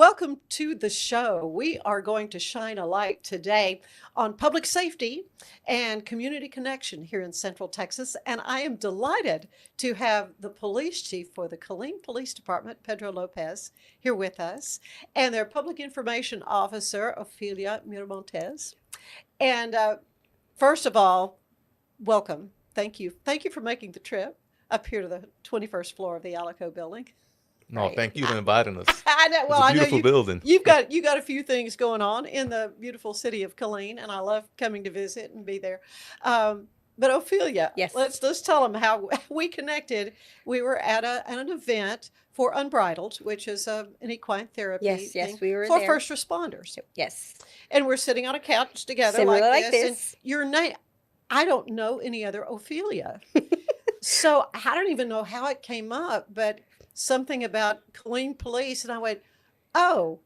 Welcome to the show. We are going to shine a light today on public safety and community connection here in Central Texas. And I am delighted to have the police chief for the Killeen Police Department, Pedro Lopez, here with us, and their public information officer, Ofelia Miramontez. And first of all, welcome. Thank you. Thank you for making the trip up here to the 21st floor of the Alico building. No, thank you for inviting us. I know. Well, It's a I know beautiful building. you got a few things going on in the beautiful city of Killeen, and I love coming to visit and be there. But Ophelia, Yes. let's tell them how we connected. We were at an event for Unbridled, which is an equine therapy Yes, thing we were for there. first responders, Yes. and we're sitting on a couch together Similar like And this. your name, I don't know any other Ophelia, so I don't even know how it came up, but something about Killeen Police, and I went, "Oh,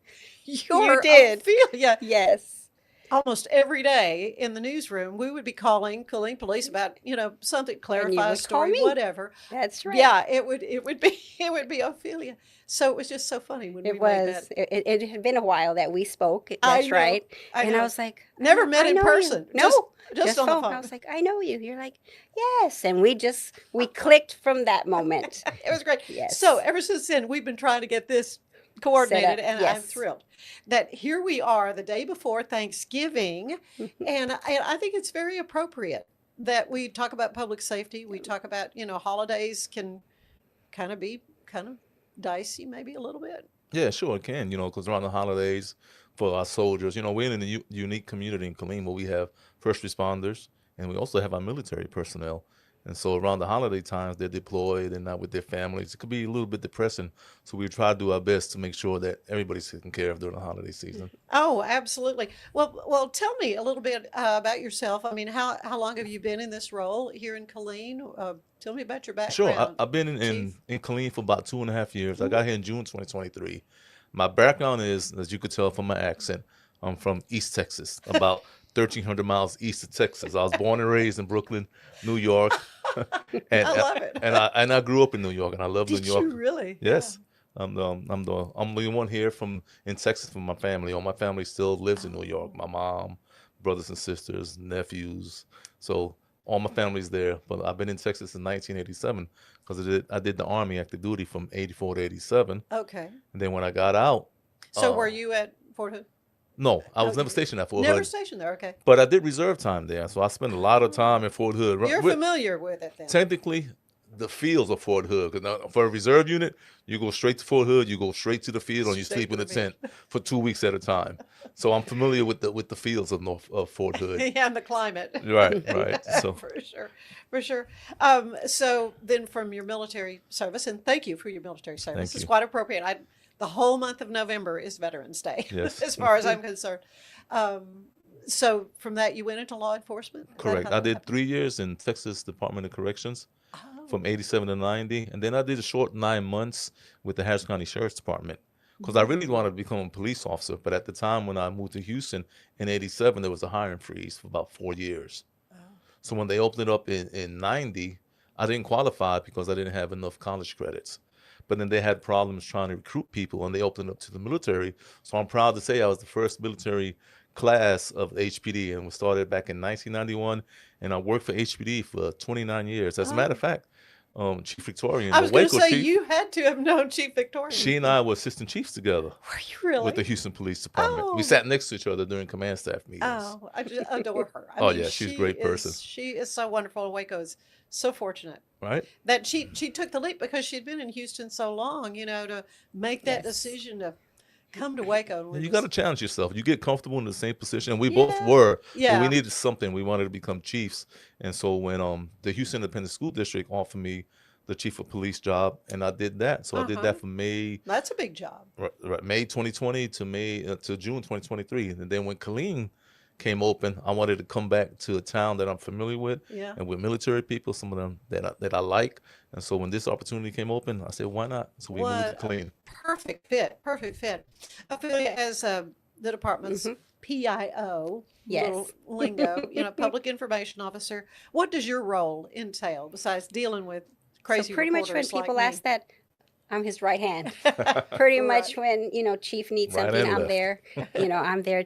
you're did. Ophelia." Yes. Almost every day in the newsroom, we would be calling Killeen Police about something, clarify a would call story, me. whatever. That's right. Yeah, it would be it would be Ophelia. So it was just so funny when we It made was. that. It had been a while that we spoke. I That's know, right. I And know. I was like, Never I met in know you. person. No, just on the phone. phone. I was like, I know you. You're like, yes. And we clicked from that moment. It was great. Yes. So ever since then, we've been trying to get this coordinated, and I'm yes. thrilled that here we are the day before Thanksgiving, and I think it's very appropriate that we talk about public safety. We talk about holidays can be kind of dicey, maybe a little bit. Yeah, sure, it can, because around the holidays for our soldiers, we're in a unique community in Killeen where we have first responders and we also have our military personnel. And so around the holiday times, they're deployed and not with their families. It could be a little bit depressing. So we try to do our best to make sure that everybody's taken care of during the holiday season. Oh, absolutely. Well, tell me a little bit about yourself. I mean, how long have you been in this role here in Killeen? Tell me about your Sure, background. I've been in Chief. Killeen for about 2.5 years. I got here in June 2023. My background is, as you could tell from my accent, I'm from East Texas, about 1,300 miles east of Texas. I was born and raised in Brooklyn, New York. And, I love it. and I grew up in New York, and I love New Did York. you really? Yes, I'm the only one here in Texas from my family. All my family still lives in New York. My mom, brothers and sisters, nephews. So all my family's there. But I've been in Texas since 1987 because I did the Army active duty from 84 to 87. Okay. And then when I got out, So uh, were you at Fort Hood? no, I was No, never stationed at Fort Never Hood, stationed there. Okay. but I did reserve time there. So I spent a lot of time in Fort Hood. You're With- familiar with it then. technically the fields of Fort Hood. 'Cause now, for a reserve unit, you go straight to Fort Hood, you go straight to the field, and you Straight sleep to in a the field. tent for 2 weeks at a time. So I'm familiar with the fields of Fort Hood. Yeah, and the climate. Right. So For sure. For sure. So then from your military service, and thank you for your military service. Thank It's you. quite appropriate. The whole month of November is Veterans Day, Yes. as far as I'm concerned. So from that, you went into law enforcement? Is that correct. how I that did happened? 3 years in Texas Department of Corrections Oh, from 87 to 90, and then I did a short 9 months with the Harris County Sheriff's Department because I really wanted to become a police officer. But at the time when I moved to Houston in 87, there was a hiring freeze for about 4 years. oh. So when they opened it up in 90, I didn't qualify because I didn't have enough college credits. But then they had problems trying to recruit people and they opened up to the military. So I'm proud to say I was the first military class of HPD and we started back in 1991. And I worked for HPD for 29 years. As a matter of fact, Chief Victorian, I the was going to Waco say, chief, you had to have known Chief Victorian. she and I were assistant chiefs together Were you really? with the Houston Police Department. Oh. We sat next to each other during command staff meetings. Oh, I just adore her. I Oh, mean, yeah, she's a great person. She is so wonderful. And Waco is so fortunate Right? that she took the leap because she'd been in Houston so long, to make that Yes. decision to come to Waco. You got to challenge yourself. You get comfortable in the same position, and we both Yeah. were. But Yeah. we needed something. We wanted to become chiefs, and so when the Houston Independent School District offered me the chief of police job, and I did that. So I did that from That's a big job. May 2020 to June 2023, and then when Killeen came open, I wanted to come back to a town that I'm familiar with, Yeah. and with military people, some of them that I like. And so when this opportunity came open, I said, why not? So we moved to What a Killeen. perfect fit. Perfect fit. Ophelia, as the department's PIO, little Yes. lingo, public information officer, what does your role entail besides dealing with crazy So pretty much when reporters like people me? ask that, I'm his right hand. Pretty Right. much when, chief needs Right something, and I'm left. there. I'm there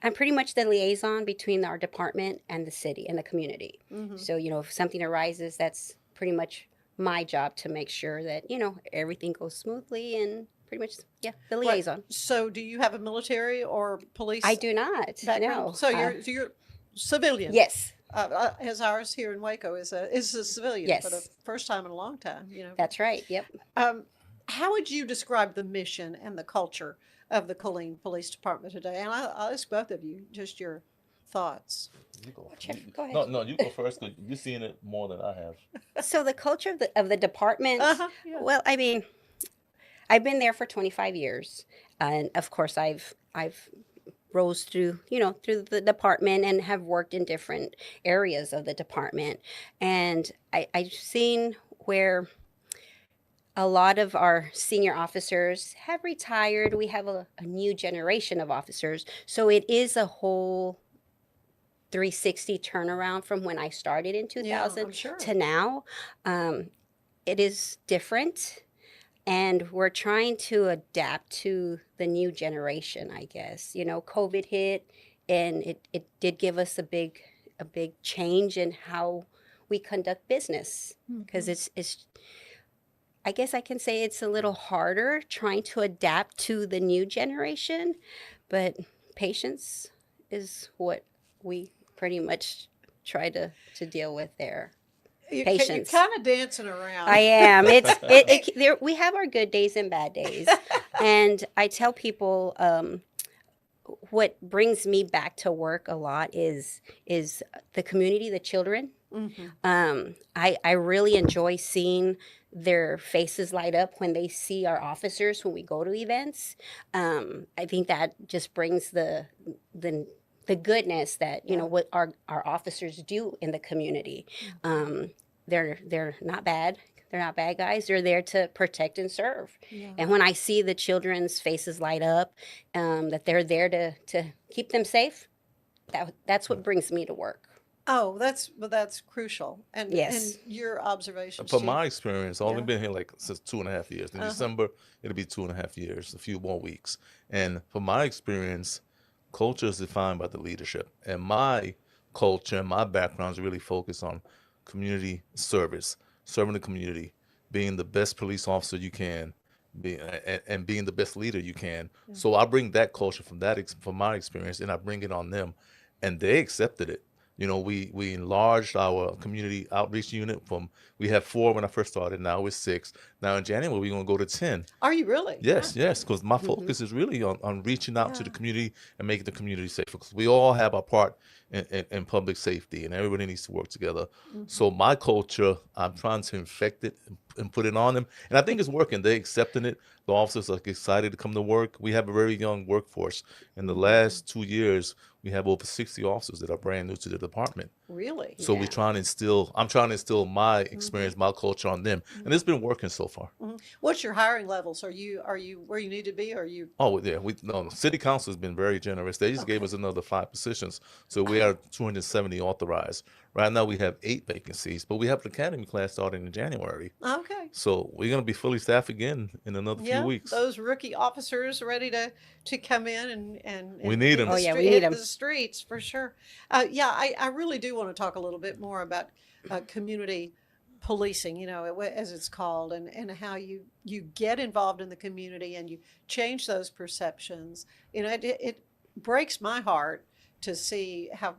I'm pretty much the liaison between our department and the city and the community. Mhm. So, if something arises, that's pretty much my job to make sure that, everything goes smoothly and pretty much, yeah, the Right. liaison. So, do you have a military or I police do not, background? no. So you're civilian. Yes, As ours here in Waco is a civilian for the yes, first time in a long time. that's right. Yep. Um, how would you describe the mission and the culture of the Killeen Police Department today? And I'll ask both of you just your thoughts. You go. Go ahead. No, you go first because you've seen it more than I have. So the culture of the department, Yeah. well, I mean, I've been there for 25 years, and of course, I've rose through through the department and have worked in different areas of the department, and I've seen where a lot of our senior officers have retired. We have a new generation of officers, so it is a whole 360 turnaround from when I started in Yeah, 2000 I'm sure. to now. It is different, and we're trying to adapt to the new generation, I guess. COVID hit, and it did give us a big change in how we conduct business, because it's I guess I can say it's a little harder trying to adapt to the new generation, but patience is what we pretty much try to deal with there. You're Patience. kind of dancing around. I am. There, we have our good days and bad days, and I tell people what brings me back to work a lot is the community, the children. I really enjoy seeing their faces light up when they see our officers when we go to events. I think that just brings the goodness that what our officers do in the community. They're not bad. They're not bad guys. They're there to protect and serve. Yeah. And when I see the children's faces light up, that they're there to keep them safe, that's what brings me to work. Oh, that's crucial. And Yes. and your observations, From Chief? my experience, I've only Yeah. been here like since 2.5 years. In December, it'll be 2.5 years, a few more weeks. And from my experience, culture is defined by the leadership. And my culture and my background is really focused on community service, serving the community, being the best police officer you can, and being the best leader you can. So I bring that culture from my experience, and I bring it on them, and they accepted it. We enlarged our community outreach unit we had 4 when I first started. Now we're 6. Now in January, we're going to go to 10. Are you really? Yes, yes, because my focus is really on reaching out to the community and making the community safer. Because we all have our part in public safety, and everybody needs to work together. So my culture, I'm trying to infect it and put it on them, and I think it's working. They're accepting it. The officers are excited to come to work. We have a very young workforce. In the last 2 years, we have over 60 officers that are brand new to the department. Really? So Yeah. I'm trying to instill my experience, my culture on them, and it's been working so far. What's your hiring levels? Are you where you need to be? Are you? Oh yeah, no, the city council has been very generous. They just gave us another 5 positions, so we are 270 authorized. Right now we have 8 vacancies, but we have the academy class starting in January, Okay. so we're gonna be fully staffed again in another few Yeah, weeks. those rookie officers ready to come in We and need hit 'em. the Oh, yeah, we street- need hit 'em. the streets for sure. Yeah, I really do want to talk a little bit more about community policing, as it's called, and how you get involved in the community and you change those perceptions. It breaks my heart to see how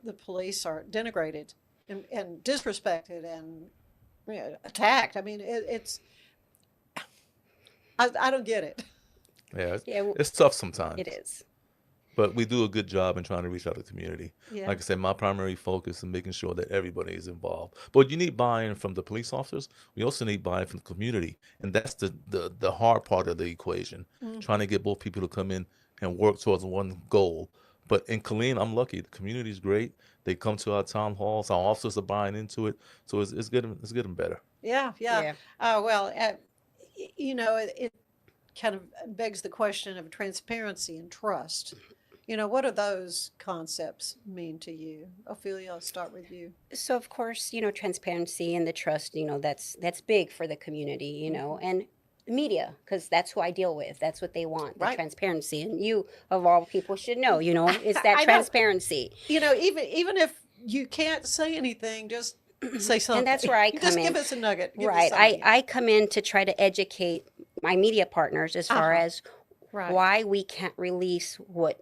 the police are denigrated and disrespected and attacked. I mean, I don't get it. Yeah, Yeah, it's tough sometimes, it is. but we do a good job in trying to reach out to the community. Yeah. Like I said, my primary focus is making sure that everybody is involved. But you need buy-in from the police officers. We also need buy-in from the community, and that's the hard part of the equation. Trying to get both people to come in and work towards one goal. But in Killeen, I'm lucky. The community is great. They come to our town halls. Our officers are buying into it, so it's getting better. Yeah, yeah. Yeah. Well, it kind of begs the question of transparency and trust. What do those concepts mean to you? Ophelia, I'll start with you. So of course, transparency and the trust, that's big for the community, and media, because that's who I deal with. That's what they want, the Right. transparency. And you, of all people, should know, it's I that know. transparency. Even if you can't say anything, just say something. And that's where I come Just in. give us a nugget. Give us Right. something. I come in to try to educate my media partners as far Uh-huh. as Right. why we can't release what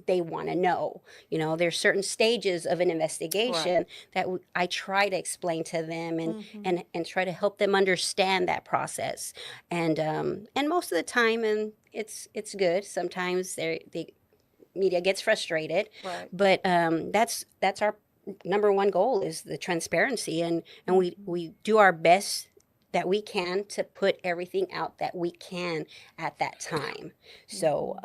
they want to know. There's certain stages of an investigation that I try to explain to them and, Mhm. and try to help them understand that process. And most of the time, and it's good. Sometimes the media gets frustrated, Right. but that's our number one goal is the transparency, and we do our best that we can to put everything out that we can at that time. So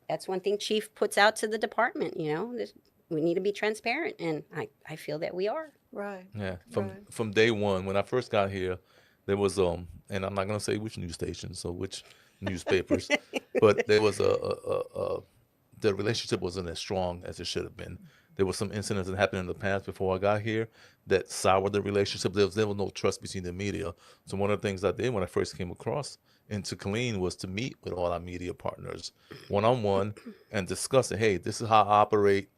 that's one thing Chief puts out to the department. We need to be transparent, and I feel that we are. Right. Yeah, Right. from day one, when I first got here, there was and I'm not gonna say which news stations or which newspapers, but there was the relationship wasn't as strong as it should have been. There were some incidents that happened in the past before I got here that soured the relationship. There was no trust between the media. So one of the things I did when I first came across into Killeen was to meet with all our media partners one-on-one and discuss it. Hey, this is how I operate.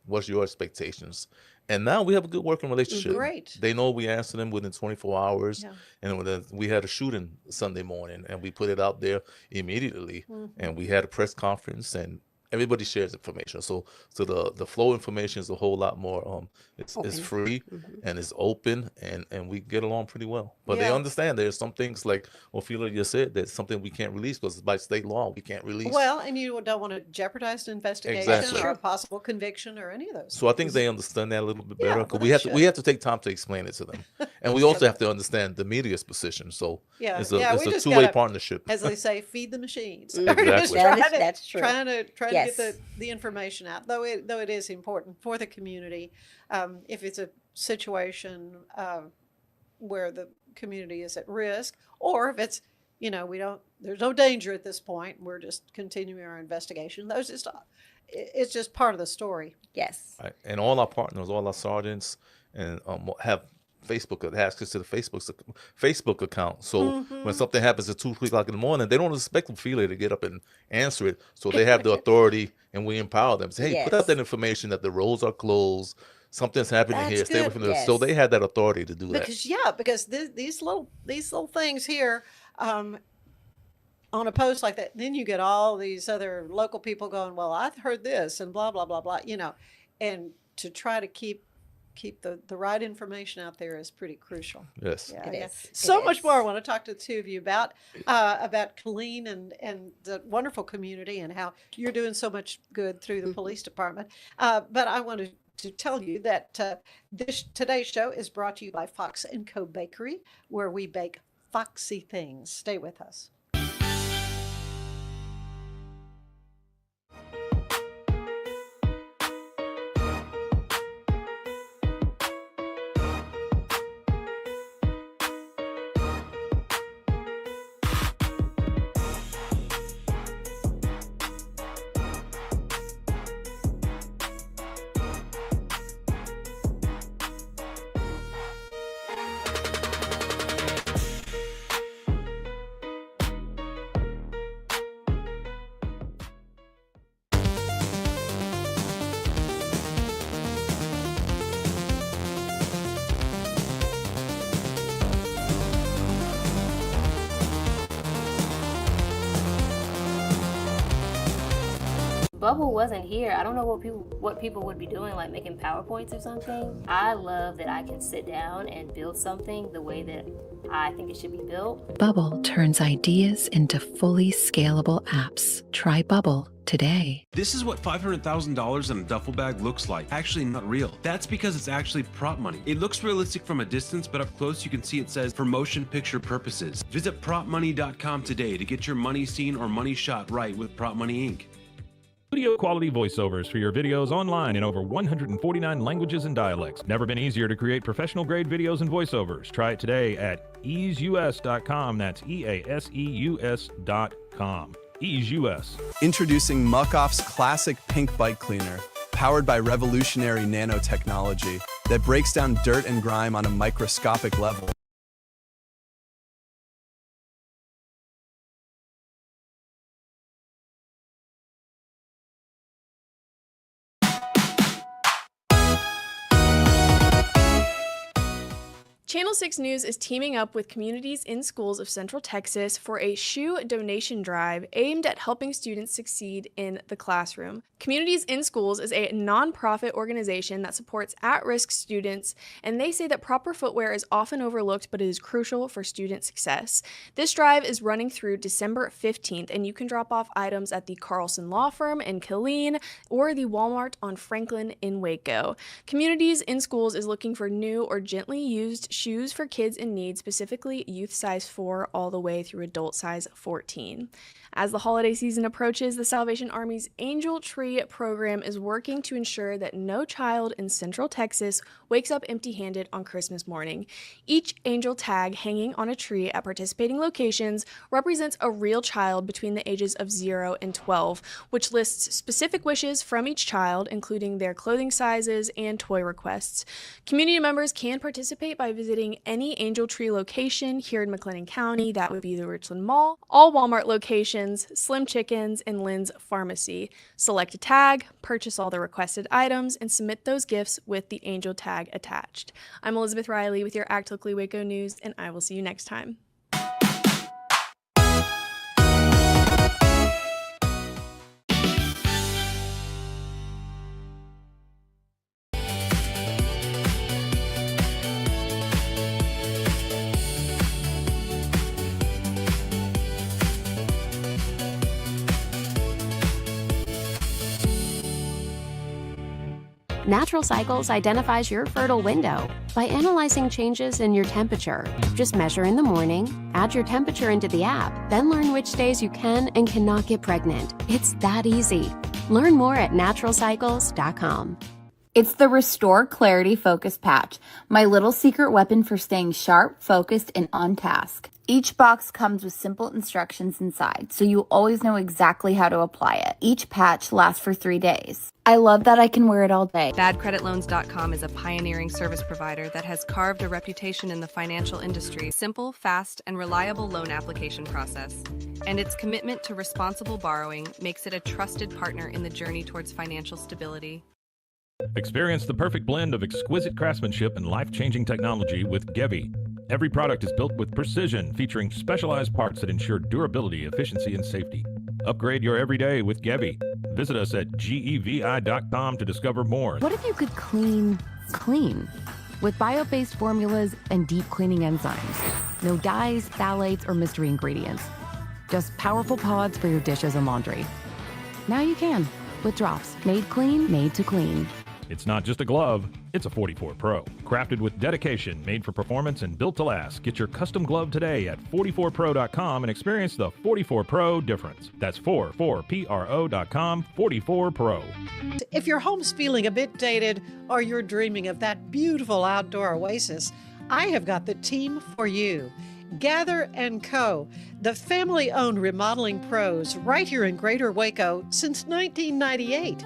What's your expectations? And now we have a good working relationship. Great. They know we answer them within 24 hours. Yeah. And we had a shooting Sunday morning, and we put it out there immediately. Mhm. And we had a press conference, and everybody shares information. So the flow of information is a whole lot more. It's Open. free Mhm. and it's open, and we get along pretty well. But they Yeah. understand there's some things like Ophelia just said, that's something we can't release because by state law we can't release. Well, and you don't want to jeopardize an investigation Exactly. or a possible conviction or any of those. So I think things. they understand that a little bit Yeah, better. well, Because they we have should. to take time to explain it to them, and we Sure. also have to understand the media's position. So Yeah, it's yeah, it's we a just two-way gotta, partnership. as they say, feed the machines. Mhm. We're just Exactly. That's true. trying to Yes. get the information out. Though it is important for the community. If it's a situation where the community is at risk, or if it's there's no danger at this point. We're just continuing our investigation. It's just part of the story. Yes. Right. And all our partners, all our sergeants, and have access to the Facebook account. So when something happens at 2-3 o'clock in the morning, they don't expect Ophelia to get up and answer it. So they have the authority, and we empower them. Say, hey, put out Yes. that information that the roads are closed, something's happening That's here. Stay away good. from this. So Yes. they have that authority to do that. Because these little things here, on a post like that, then you get all these other local people going, well, I heard this and blah blah blah blah, and to try to keep the right information out there is pretty crucial. Yes. Yeah, It yeah. is. So It much is. more I want to talk to the two of you about Killeen and the wonderful community and how you're doing so much good through the police department. But I wanted to tell you that today's show is brought to you by Fox & Co. Bakery, where we bake foxy things. Stay with us. Bubble wasn't here. I don't know what people would be doing, like making PowerPoints or something. I love that I can sit down and build something the way that I think it should be built. Bubble turns ideas into fully scalable apps. Try Bubble today. This is what $500,000 in a duffel bag looks like. Actually not real. That's because it's actually prop money. It looks realistic from a distance, but up close you can see it says for motion picture purposes. Visit propmoney.com today to get your money seen or money shot right with Prop Money Inc. Studio quality voiceovers for your videos online in over 149 languages and dialects. Never been easier to create professional grade videos and voiceovers. Try it today at easeus.com. That's EASEUS.com. Ease US. Introducing Muck-Off's classic pink bike cleaner, powered by revolutionary nanotechnology that breaks down dirt and grime on a microscopic level. Channel 6 News is teaming up with communities in schools of Central Texas for a shoe donation drive aimed at helping students succeed in the classroom. Communities in Schools is a nonprofit organization that supports at-risk students, and they say that proper footwear is often overlooked, but it is crucial for student success. This drive is running through December 15th, and you can drop off items at the Carlson Law Firm in Killeen or the Walmart on Franklin in Waco. Communities in Schools is looking for new or gently used shoes for kids in need, specifically youth size 4 all the way through adult size 14. As the holiday season approaches, the Salvation Army's Angel Tree program is working to ensure that no child in Central Texas wakes up empty-handed on Christmas morning. Each angel tag hanging on a tree at participating locations represents a real child between the ages of 0 and 12, which lists specific wishes from each child, including their clothing sizes and toy requests. Community members can participate by visiting any Angel Tree location here in McLennan County. That would be the Richland Mall, all Walmart locations, Slim Chickens, and Lynn's Pharmacy. Select a tag, purchase all the requested items, and submit those gifts with the Angel tag attached. I'm Elizabeth Riley with your Act Locally Waco News, and I will see you next time. Natural Cycles identifies your fertile window by analyzing changes in your temperature. Just measure in the morning, add your temperature into the app, then learn which days you can and cannot get pregnant. It's that easy. Learn more at naturalcycles.com. It's the Restore Clarity Focus Patch, my little secret weapon for staying sharp, focused, and on task. Each box comes with simple instructions inside, so you always know exactly how to apply it. Each patch lasts for 3 days. I love that I can wear it all day. BadCreditLoans.com is a pioneering service provider that has carved a reputation in the financial industry. Simple, fast, and reliable loan application process. And its commitment to responsible borrowing makes it a trusted partner in the journey towards financial stability. Experience the perfect blend of exquisite craftsmanship and life-changing technology with Gevi. Every product is built with precision, featuring specialized parts that ensure durability, efficiency, and safety. Upgrade your everyday with Gevi. Visit us at gevi.com to discover more. What if you could clean clean? With bio-based formulas and deep cleaning enzymes. No dyes, phthalates, or mystery ingredients. Just powerful pods for your dishes and laundry. Now you can, with drops made clean, made to clean. It's not just a glove, it's a 44 Pro. Crafted with dedication, made for performance, and built to last. Get your custom glove today at 44pro.com and experience the 44 Pro difference. That's 44pro.com, 44 Pro. If your home's feeling a bit dated or you're dreaming of that beautiful outdoor oasis, I have got the team for you. Gather & Co., the family-owned remodeling pros right here in Greater Waco since 1998.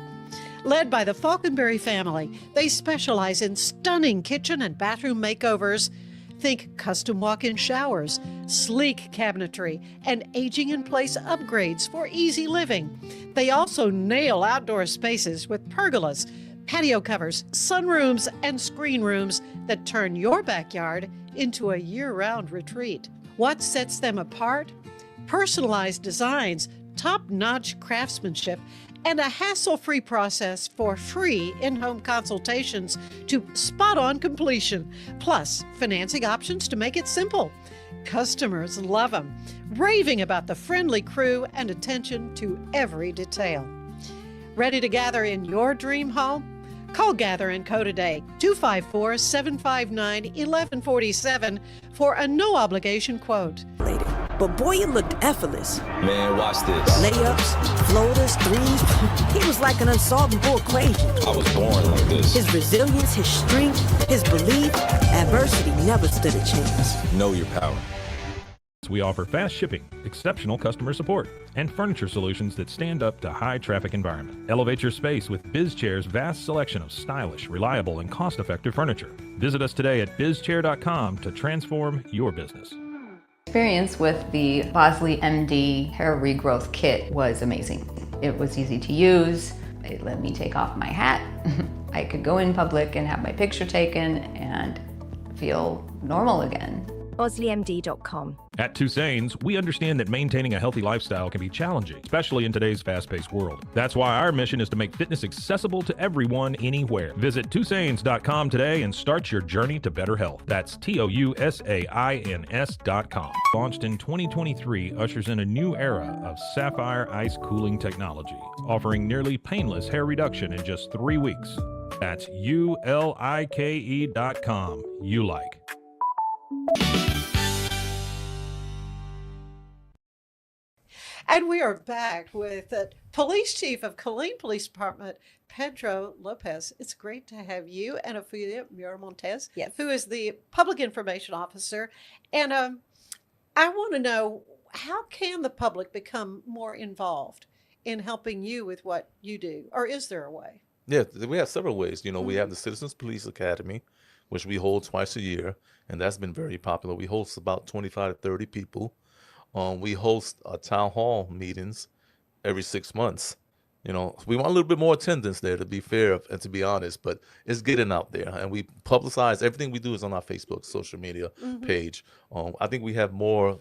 Led by the Falconberry family, they specialize in stunning kitchen and bathroom makeovers. Think custom walk-in showers, sleek cabinetry, and aging-in-place upgrades for easy living. They also nail outdoor spaces with pergolas, patio covers, sunrooms, and screen rooms that turn your backyard into a year-round retreat. What sets them apart? Personalized designs, top-notch craftsmanship, and a hassle-free process for free in-home consultations to spot-on completion, plus financing options to make it simple. Customers love them, raving about the friendly crew and attention to every detail. Ready to gather in your dream home? Call Gather & Co. today, 254-759-1147 for a no-obligation quote. But boy, it looked effortless. Man, watch this. Layups, floaters, threes. He was like an unsolvable equation. I was born like this. His resilience, his strength, his belief, adversity never stood a chance. Know your power. We offer fast shipping, exceptional customer support, and furniture solutions that stand up to high traffic environment. Elevate your space with BizChair's vast selection of stylish, reliable, and cost-effective furniture. Visit us today at bizchair.com to transform your business. Experience with the Bosley MD hair regrowth kit was amazing. It was easy to use. It let me take off my hat. I could go in public and have my picture taken and feel normal again. BosleyMD.com. At Tusains, we understand that maintaining a healthy lifestyle can be challenging, especially in today's fast-paced world. That's why our mission is to make fitness accessible to everyone, anywhere. Visit Tusains.com today and start your journey to better health. That's TOUSAINS.com. Launched in 2023, ushers in a new era of sapphire ice cooling technology, offering nearly painless hair reduction in just 3 weeks. That's ULIKE.com. You like. And we are back with the Police Chief of Killeen Police Department, Pedro Lopez. It's great to have you and Ofelia Miramontez, who is the Public Information Officer. And I want to know, how can the public become more involved in helping you with what you do? Or is there a way? Yeah, we have several ways. You know, we have the Citizens Police Academy, which we hold twice a year, and that's been very popular. We host about 25 to 30 people. We host town hall meetings every 6 months. You know, we want a little bit more attendance there, to be fair and to be honest, but it's getting out there. And we publicize everything we do is on our Facebook social media page. I think we have more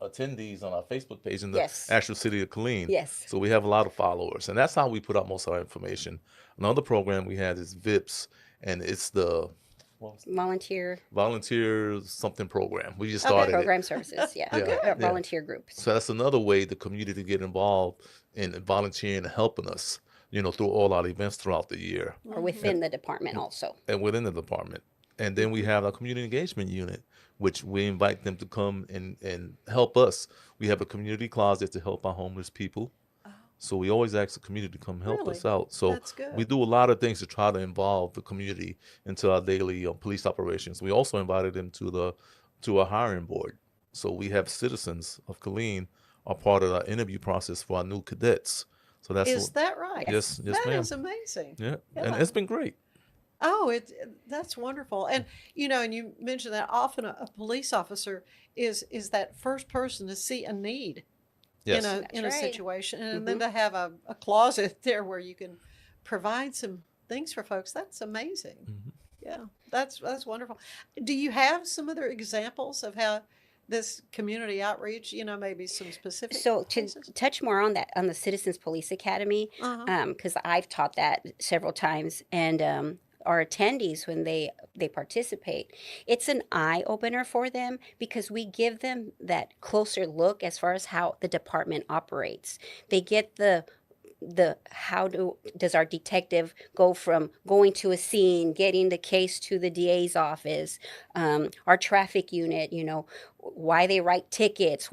attendees on our Facebook page than the actual city of Killeen. So we have a lot of followers, and that's how we put out most of our information. Another program we had is VIPS, and it's the volunteer something program. We just started program it. services, volunteer groups. So that's another way the community get involved in volunteering and helping us, you know, through all our events throughout the year. Or within the department also. And within the department. And then we have our community engagement unit, which we invite them to come and help us. We have a community closet to help our homeless people. So we always ask the community to come help us out. So we do a lot of things to try to involve the community into our daily police operations. We also invited them to our hiring board. So we have citizens of Killeen are part of our interview process for our new cadets. So Is that right? Yes, that ma'am. is amazing. Yeah, and it's been great. Oh, that's wonderful. And you know, and you mentioned that often a police officer is that first person to see a need. Yes. in a situation, and then to have a closet there where you can provide some things for folks, that's amazing. Yeah, that's wonderful. Do you have some other examples of how this community outreach, you know, maybe some specific to touch more on that, on the Citizens Police Academy, because I've taught that several times, and our attendees, when they participate, it's an eye-opener for them, because we give them that closer look as far as how the department operates. They get the how does our detective go from going to a scene, getting the case to the DA's office, our traffic unit, you know, why they write tickets,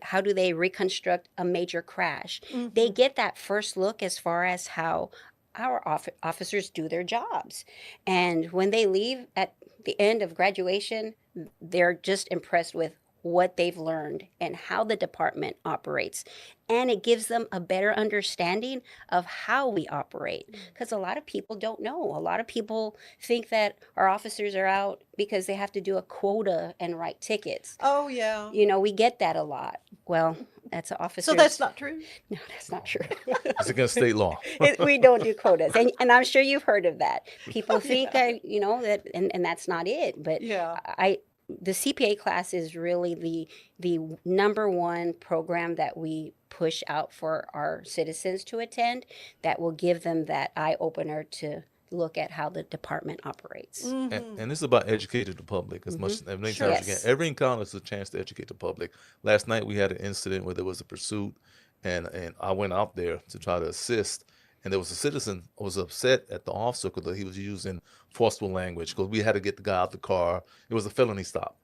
how do they reconstruct a major crash. They get that first look as far as how our officers do their jobs. And when they leave at the end of graduation, they're just impressed with what they've learned and how the department operates. And it gives them a better understanding of how we operate. Because a lot of people don't know. A lot of people think that our officers are out because they have to do a quota and write tickets. Oh, yeah. You know, we get that a lot. Well, that's an officer. So that's not true? No, that's not true. It's against state law. We don't do quotas. And I'm sure you've heard of that. People think that, you know, that, and that's not it. But the CPA class is really the number one program that we push out for our citizens to attend, that will give them that eye opener to look at how the department operates. And it's about educating the public as much as many times as you can. Every encounter is a chance to educate the public. Last night we had an incident where there was a pursuit, and I went out there to try to assist. And there was a citizen who was upset at the officer because he was using forceful language, because we had to get the guy out the car. It was a felony stop.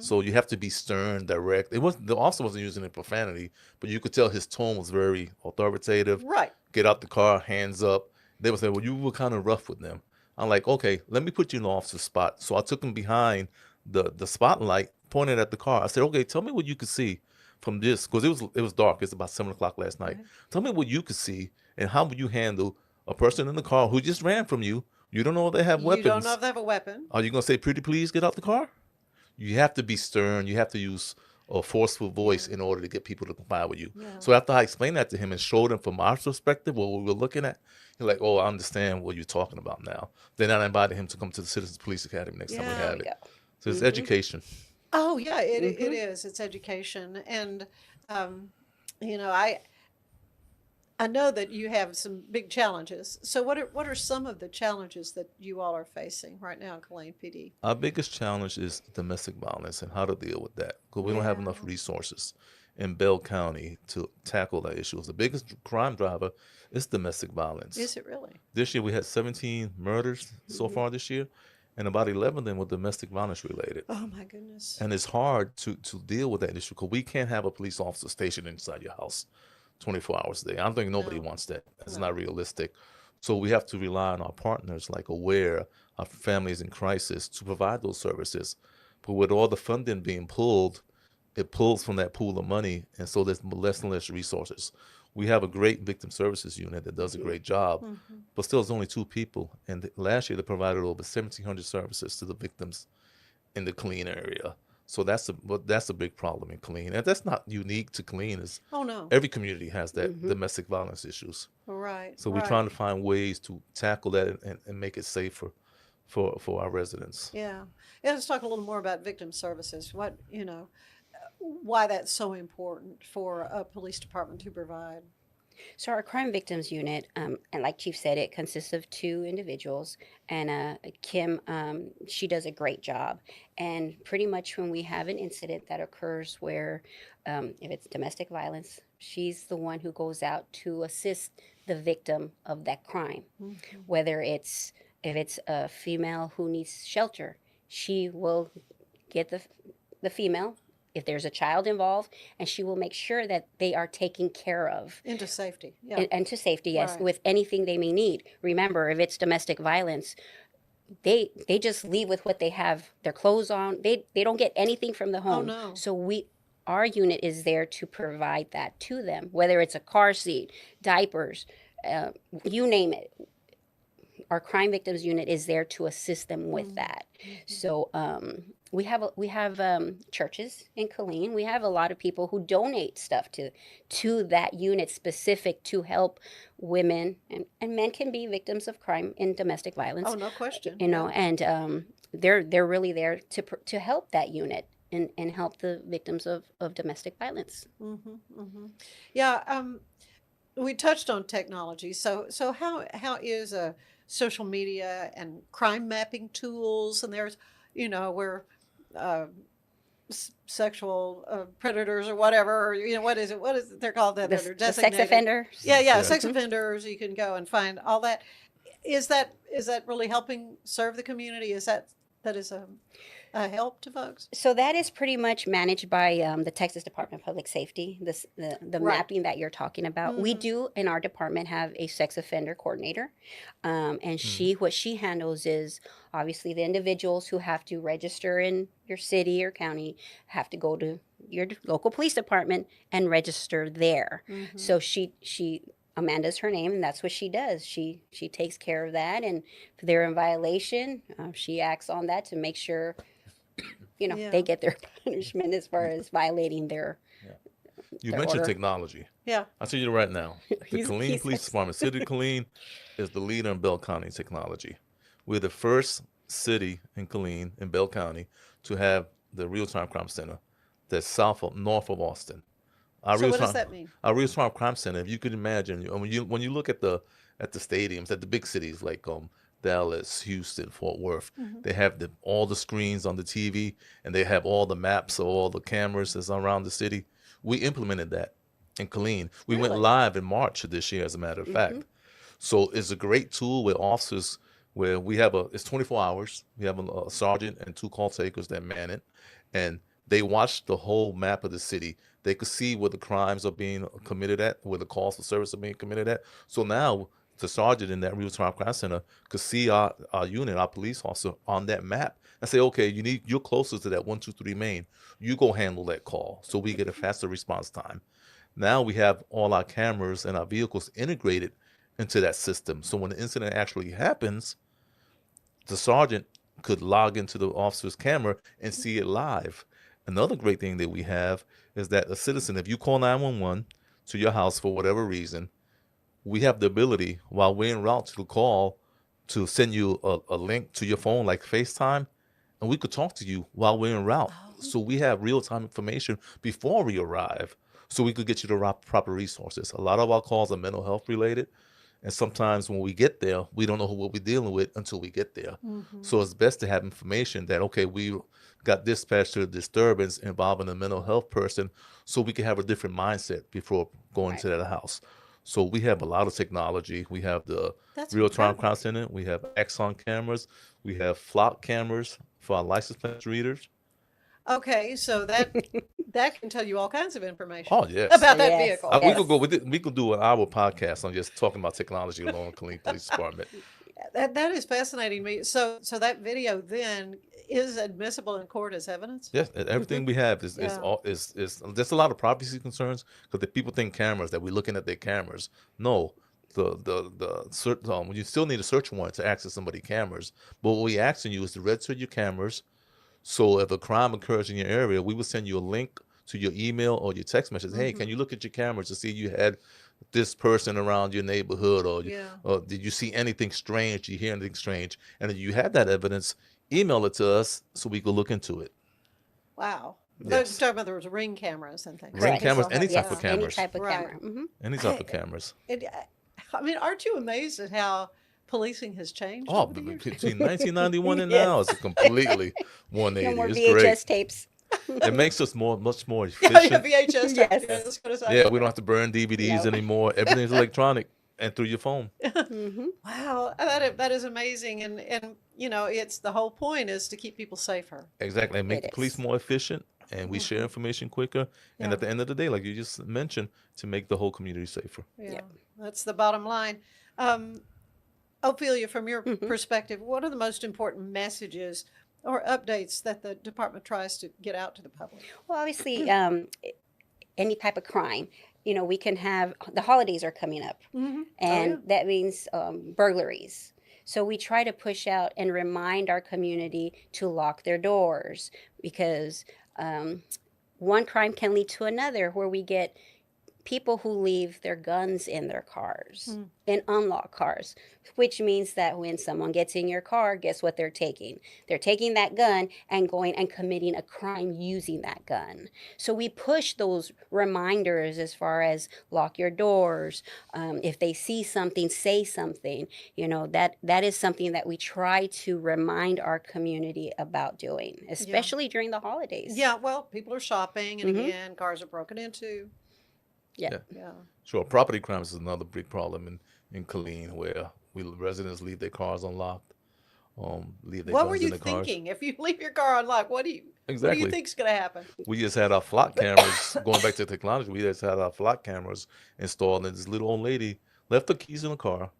So you have to be stern, direct. The officer wasn't using any profanity, but you could tell his tone was very authoritative. Right. Get out the car, hands up. They would say, well, you were kind of rough with them. I'm like, okay, let me put you in the officer's spot. So I took him behind the spotlight pointed at the car. I said, okay, tell me what you could see from this, because it was dark. It's about 7 o'clock last night. Tell me what you could see, and how would you handle a person in the car who just ran from you? You don't know if they have weapons. You don't know if they have a weapon. Are you going to say, pretty please, get out the car? You have to be stern. You have to use a forceful voice in order to get people to comply with you. So after I explained that to him and showed him from our perspective what we were looking at, he's like, oh, I understand what you're talking about now. Then I invited him to come to the Citizens Police Academy next time we have it. So it's education. Oh, yeah, it is. It's education. And, you know, I know that you have some big challenges. So what are some of the challenges that you all are facing right now in Killeen PD? Our biggest challenge is domestic violence and how to deal with that, because we don't have enough resources in Bell County to tackle that issue. The biggest crime driver is domestic violence. Is it really? This year we had 17 murders so far this year, and about 11 of them were domestic violence related. Oh my goodness. And it's hard to deal with that issue, because we can't have a police officer stationed inside your house 24 hours a day. I don't think nobody wants that. It's not realistic. So we have to rely on our partners like Aware, our families in crisis, to provide those services. But with all the funding being pulled, it pulls from that pool of money, and so there's less and less resources. We have a great victim services unit that does a great job, but still it's only 2 people. And last year they provided over 1,700 services to the victims in the Killeen area. So that's a big problem in Killeen, and that's not unique to Killeen. It's, oh no, every community has that domestic violence issues. Right. So we're trying to find ways to tackle that and make it safer for our residents. Yeah. Let's talk a little more about victim services. What, you know, why that's so important for a police department to provide. So our crime victims unit, and like Chief said, it consists of 2 individuals, and Kim, she does a great job. And pretty much when we have an incident that occurs where, if it's domestic violence, she's the one who goes out to assist the victim of that crime. Whether if it's a female who needs shelter, she will get the female, if there's a child involved, and she will make sure that they are taken care of. Into safety, And to safety, yes, with anything they may need. Remember, if it's domestic violence, they just leave with what they have, their clothes on. They don't get anything from the home. Oh, no. So our unit is there to provide that to them, whether it's a car seat, diapers, you name it. Our crime victims unit is there to assist them with that. So we have churches in Killeen. We have a lot of people who donate stuff to that unit specific to help women, and men can be victims of crime in domestic violence. Oh, no question. You know, and they're really there to help that unit and help the victims of domestic violence. Yeah, we touched on technology. So how is social media and crime mapping tools, and there's, you know, where sexual predators or whatever, or, you know, what is it they're called, that they're designated? Sex offenders. Yeah, sex offenders. You can go and find all that. Is that really helping serve the community? Is that is a help to folks? So that is pretty much managed by the Texas Department of Public Safety, the mapping that you're talking about. We do, in our department, have a sex offender coordinator. And what she handles is, obviously, the individuals who have to register in your city or county have to go to your local police department and register there. So Amanda's her name, and that's what she does. She takes care of that, and if they're in violation, she acts on that to make sure, you know, they get their punishment as far as violating their. You their mentioned order. technology. Yeah. I'll tell you right now, the He's Killeen Police Department, City of Killeen, is the leader in Bell County technology. We're the first city in Killeen, in Bell County, to have the real-time crime center that's north of Austin. So what does that mean? Our real-time crime center, if you could imagine, when you look at the stadiums, at the big cities like Dallas, Houston, Fort Worth, they have all the screens on the TV, and they have all the maps of all the cameras that's around the city. We implemented that in Killeen. We went live in March of this year, as a matter of fact. So it's a great tool with officers, where we have it's 24 hours. We have a sergeant and 2 call takers that man it, and they watch the whole map of the city. They could see where the crimes are being committed at, where the calls for service are being committed at. So now the sergeant in that real-time crime center could see our unit, our police officer, on that map and say, okay, you're closest to that 123 Main. You go handle that call, so we get a faster response time. Now we have all our cameras and our vehicles integrated into that system. So when the incident actually happens, the sergeant could log into the officer's camera and see it live. Another great thing that we have is that a citizen, if you call 911 to your house for whatever reason, we have the ability while we're en route to the call to send you a link to your phone like FaceTime, and we could talk to you while we're en route. So we have real-time information before we arrive, so we could get you the proper resources. A lot of our calls are mental health related, and sometimes when we get there, we don't know what we're dealing with until we get there. So it's best to have information that, okay, we got dispatched to a disturbance involving a mental health person, so we can have a different mindset before going to that house. So we have a lot of technology. We have the real-time crime center. We have Axon cameras. We have flock cameras for our license plate readers. Okay, so that can tell you all kinds of information. Oh, yes. About that vehicle. We could do an hour podcast on just talking about technology alone in Killeen Police Department. That is fascinating me. So that video then is admissible in court as evidence? Yes, everything we have is there's a lot of privacy concerns because the people think cameras that we're looking at their cameras. No, you still need a search warrant to access somebody's cameras. But what we're asking you is to register your cameras. So if a crime occurs in your area, we will send you a link to your email or your text message. Hey, can you look at your cameras to see you had this person around your neighborhood, or did you see anything strange? Did you hear anything strange? And if you have that evidence, email it to us so we could look into it. Wow. Yes. You're talking about there was ring cameras and things. Ring cameras, any type of cameras. Any type of camera. Any type of cameras. I mean, aren't you amazed at how policing has changed? Oh, over the years? between 1991 and now, it's completely 180. No more it's VHS great. tapes. It makes us much more efficient. VHS tapes. Yeah, we don't have to burn DVDs anymore. Everything's electronic and through your phone. Wow, that is amazing, and it's the whole point is to keep people safer. Exactly, and make the police more efficient, and we share information quicker. And at the end of the day, like you just mentioned, to make the whole community safer. Yeah, that's the bottom line. Ophelia, from your perspective, what are the most important messages or updates that the department tries to get out to the public? Well, obviously, any type of crime, we can have, the holidays are coming up, and that means burglaries. So we try to push out and remind our community to lock their doors, because one crime can lead to another, where we get people who leave their guns in their cars, in unlocked cars, which means that when someone gets in your car, guess what they're taking? They're taking that gun and going and committing a crime using that gun. So we push those reminders as far as lock your doors. If they see something, say something. That is something that we try to remind our community about doing, especially during the holidays. Yeah, well, people are shopping, and again, cars are broken into. Yeah. Sure. Property crimes is another big problem in Killeen, where residents leave their cars unlocked. Leave their What guns were in you their cars. thinking? If you leave your car unlocked, what do you think is going to happen? We just had our flock cameras, going back to technology, we just had our flock cameras installed, and this little old lady left her keys in the car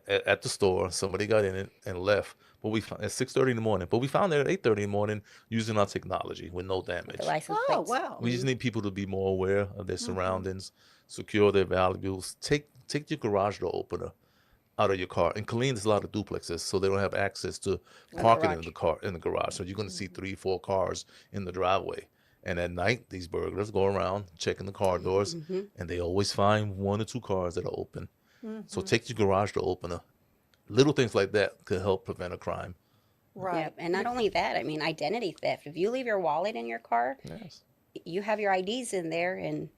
at the store. Somebody got in it and left. But we found at 6:30 in the morning. But we found her at 8:30 in the morning using our technology with no damage. Oh, wow. We just need people to be more aware of their surroundings, secure their valuables. Take your garage door opener out of your car. In Killeen, there's a lot of duplexes, so they don't have access to parking in the garage. So you're going to see 3-4 cars in the driveway. And at night, these burglars go around checking the car doors, and they always find 1 or 2 cars that are open. So take your garage door opener. Little things like that could help prevent a crime. Right. Yep. And not only that, I mean, identity theft. If you leave your wallet in your car, you have your IDs in there, and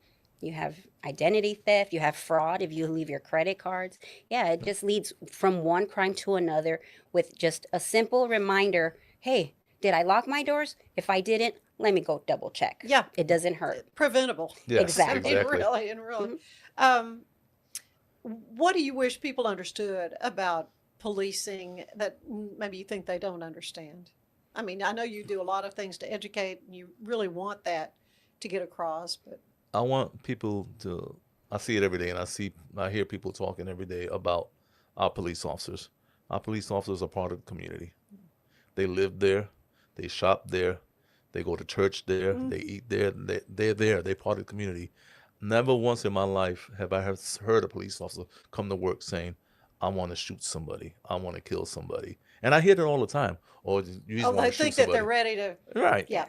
you have identity theft, you have fraud if you leave your credit cards. Yeah, it just leads from one crime to another with just a simple reminder. Hey, did I lock my doors? If I didn't, let me go double check. Yeah. It doesn't hurt. Preventable. Yes, exactly. Really. What do you wish people understood about policing that maybe you think they don't understand? I mean, I know you do a lot of things to educate, and you really want that to get across, but I want people to I see it every day, and I hear people talking every day about our police officers. Our police officers are part of the community. They live there, they shop there, they go to church there, they eat there, they're there, they're part of the community. Never once in my life have I heard a police officer come to work saying, I want to shoot somebody, I want to kill somebody. And I hear that all the time. Or you just want they to shoot think that somebody. they're ready to. Right. Yeah.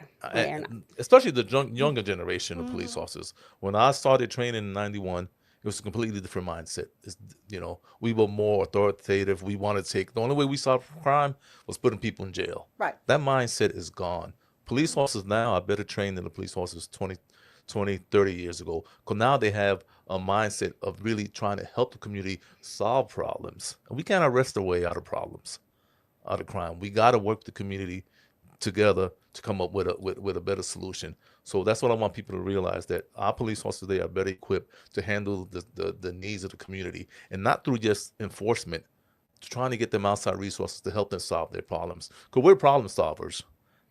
Especially the younger generation of police officers. When I started training in 91, it was a completely different mindset. We were more authoritative. We wanted to take, the only way we solved crime was putting people in jail. Right. That mindset is gone. Police officers now are better trained than the police officers 20, 30 years ago. Because now they have a mindset of really trying to help the community solve problems. And we can't arrest our way out of problems, out of crime. We got to work the community together to come up with a better solution. So that's what I want people to realize, that our police officers, they are better equipped to handle the needs of the community, and not through just enforcement, trying to get them outside resources to help them solve their problems. Because we're problem solvers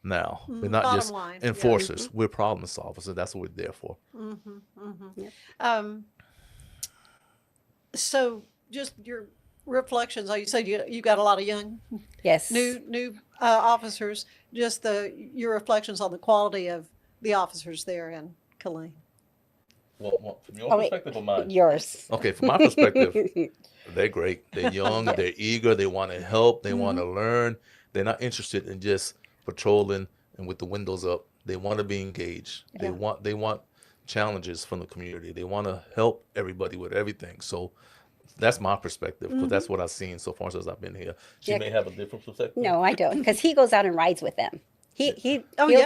now. We're not Bottom just line, enforcers. yeah. We're problem solvers, and that's what we're there for. So just your reflections. You said you got a lot of young, Yes. new officers. Just your reflections on the quality of the officers there in Killeen. Well, from your perspective or mine? Yours. Okay, from my perspective, they're great. They're young, they're eager, they want to help, they want to learn. They're not interested in just patrolling and with the windows up. They want to be engaged. Yeah. They want challenges from the community. They want to help everybody with everything. So that's my perspective, because that's what I've seen so far since I've been here. She may have a different perspective. No, I don't, because he goes out and rides with them. He'll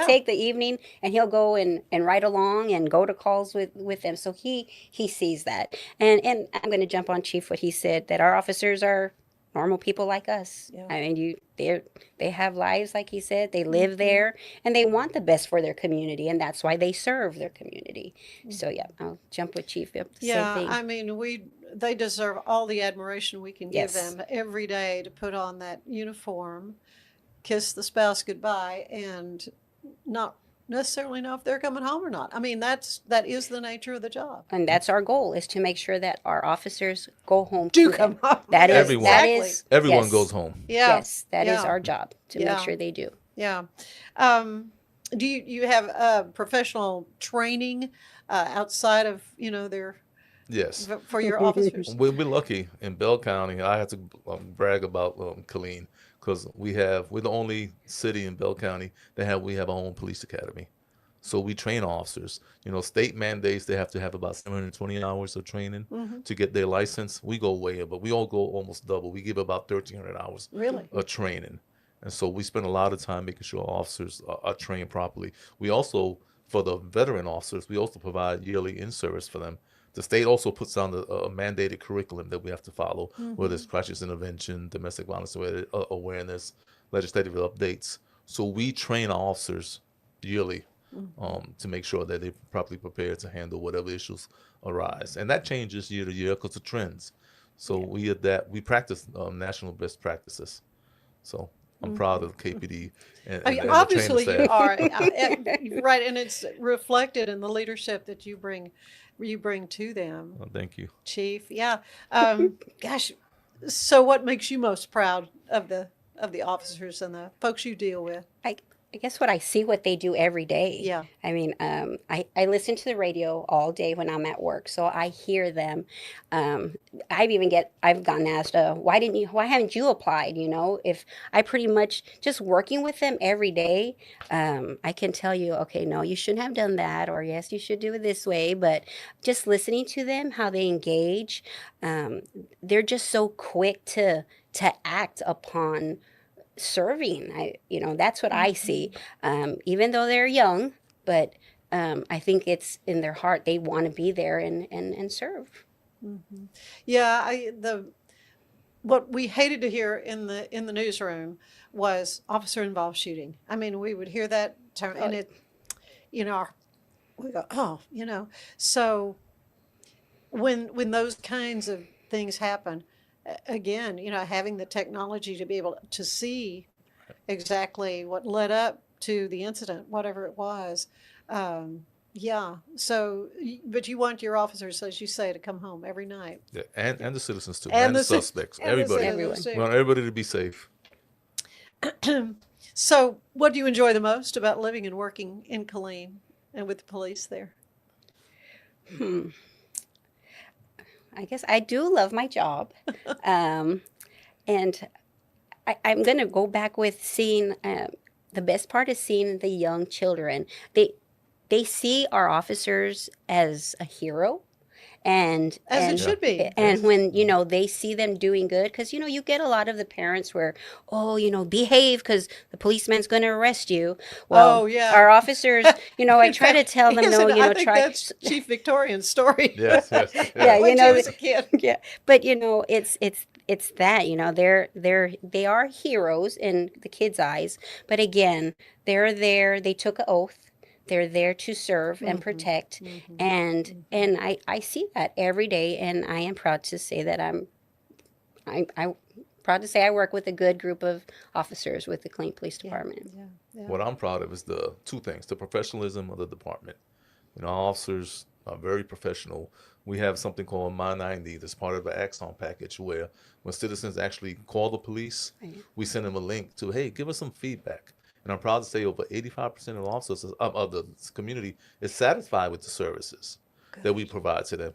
take the evening and he'll go and ride along and go to calls with them. So he sees that. And I'm going to jump on Chief what he said, that our officers are normal people like us. Yeah. I mean, they have lives, like he said. They live there, and they want the best for their community, and that's why they serve their community. So yeah, I'll jump with Chief. Yep, Yeah, same thing. I mean, they deserve all the admiration we can give Yes. them every day to put on that uniform, kiss the spouse goodbye, and not necessarily know if they're coming home or not. I mean, that is the nature of the job. And that's our goal, is to make sure that our officers go home. Do to come them. home. That is, Everyone. that Exactly. is, Everyone yes. goes home. Yeah. Yes, that is our job, to Yeah. make sure they do. Yeah. Do you have professional training outside of their Yes. for your officers? We're lucky in Bell County. I have to brag about Killeen, because we're the only city in Bell County that we have our own police academy. So we train officers. State mandates, they have to have about 720 hours of training to get their license. We go way up, but we all go almost double. We give about 1,300 hours Really? of training. And so we spend a lot of time making sure officers are trained properly. We also, for the veteran officers, we also provide yearly in-service for them. The state also puts down a mandated curriculum that we have to follow, whether it's crisis intervention, domestic violence awareness, legislative updates. So we train our officers yearly to make sure that they're properly prepared to handle whatever issues arise. And that changes year to year because of trends. So we practice national best practices. So I'm proud of KPD and I mean, the obviously training you staff. are right, and it's reflected in the leadership that you bring to them. Well, thank you. Chief. Yeah. Gosh. So what makes you most proud of the officers and the folks you deal with? I guess what I see what they do every day. Yeah. I mean, I listen to the radio all day when I'm at work, so I hear them. I've gotten asked, why haven't you applied? If I pretty much just working with them every day, I can tell you, okay, no, you shouldn't have done that, or yes, you should do it this way. But just listening to them, how they engage, they're just so quick to act upon serving. That's what I see. Even though they're young, but I think it's in their heart. They want to be there and serve. Mm-hmm. Yeah, what we hated to hear in the newsroom was officer involved shooting. I mean, we would hear that term, and it, we go, oh, So when those kinds of things happen, again, having the technology to be able to see exactly what led up to the incident, whatever it was, Yeah. So, but you want your officers, as you say, to come home every night. Yeah, and the citizens too, And and the the ci- suspects, and the everybody. citizens, We too. want everybody to be safe. So, what do you enjoy the most about living and working in Killeen and with the police there? I guess I do love my job. And I'm going to go back with seeing, the best part is seeing the young children. They see our officers as a hero. And As it should be. And when, they see them doing good, because, you get a lot of the parents where, behave because the policeman's going to arrest you. Well, Oh, yeah. our officers, I try to tell them, no, I think try. that's Chief Victorian's story. Yes. Yeah, When she was a kid. Yeah, but it's that they are heroes in the kids' eyes. But again, they're there. They took an oath. They're there to serve and protect, and I see that every day, and I am proud to say that I'm proud to say I work with a good group of officers with the Killeen Police Department. What I'm proud of is the two things: the professionalism of the department. Our officers are very professional. We have something called My 90 that's part of the Axon package, where when citizens actually call the police, we send them a link to, hey, give us some feedback. And I'm proud to say over 85% of the officers of the community is satisfied with the services that we provide to them.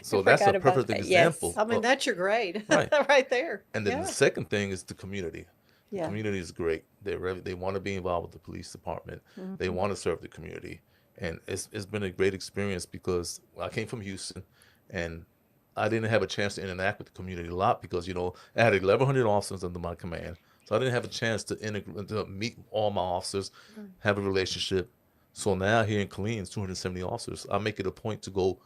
So that's a perfect example. I mean, that's your grade Right. right there. And then the second thing is the community. Yeah. The community is great. They want to be involved with the police department. They want to serve the community. And it's been a great experience because I came from Houston and I didn't have a chance to interact with the community a lot because, I had 1,100 officers under my command. So I didn't have a chance to meet all my officers, have a relationship. So now here in Killeen, it's 270 officers. I make it a point to go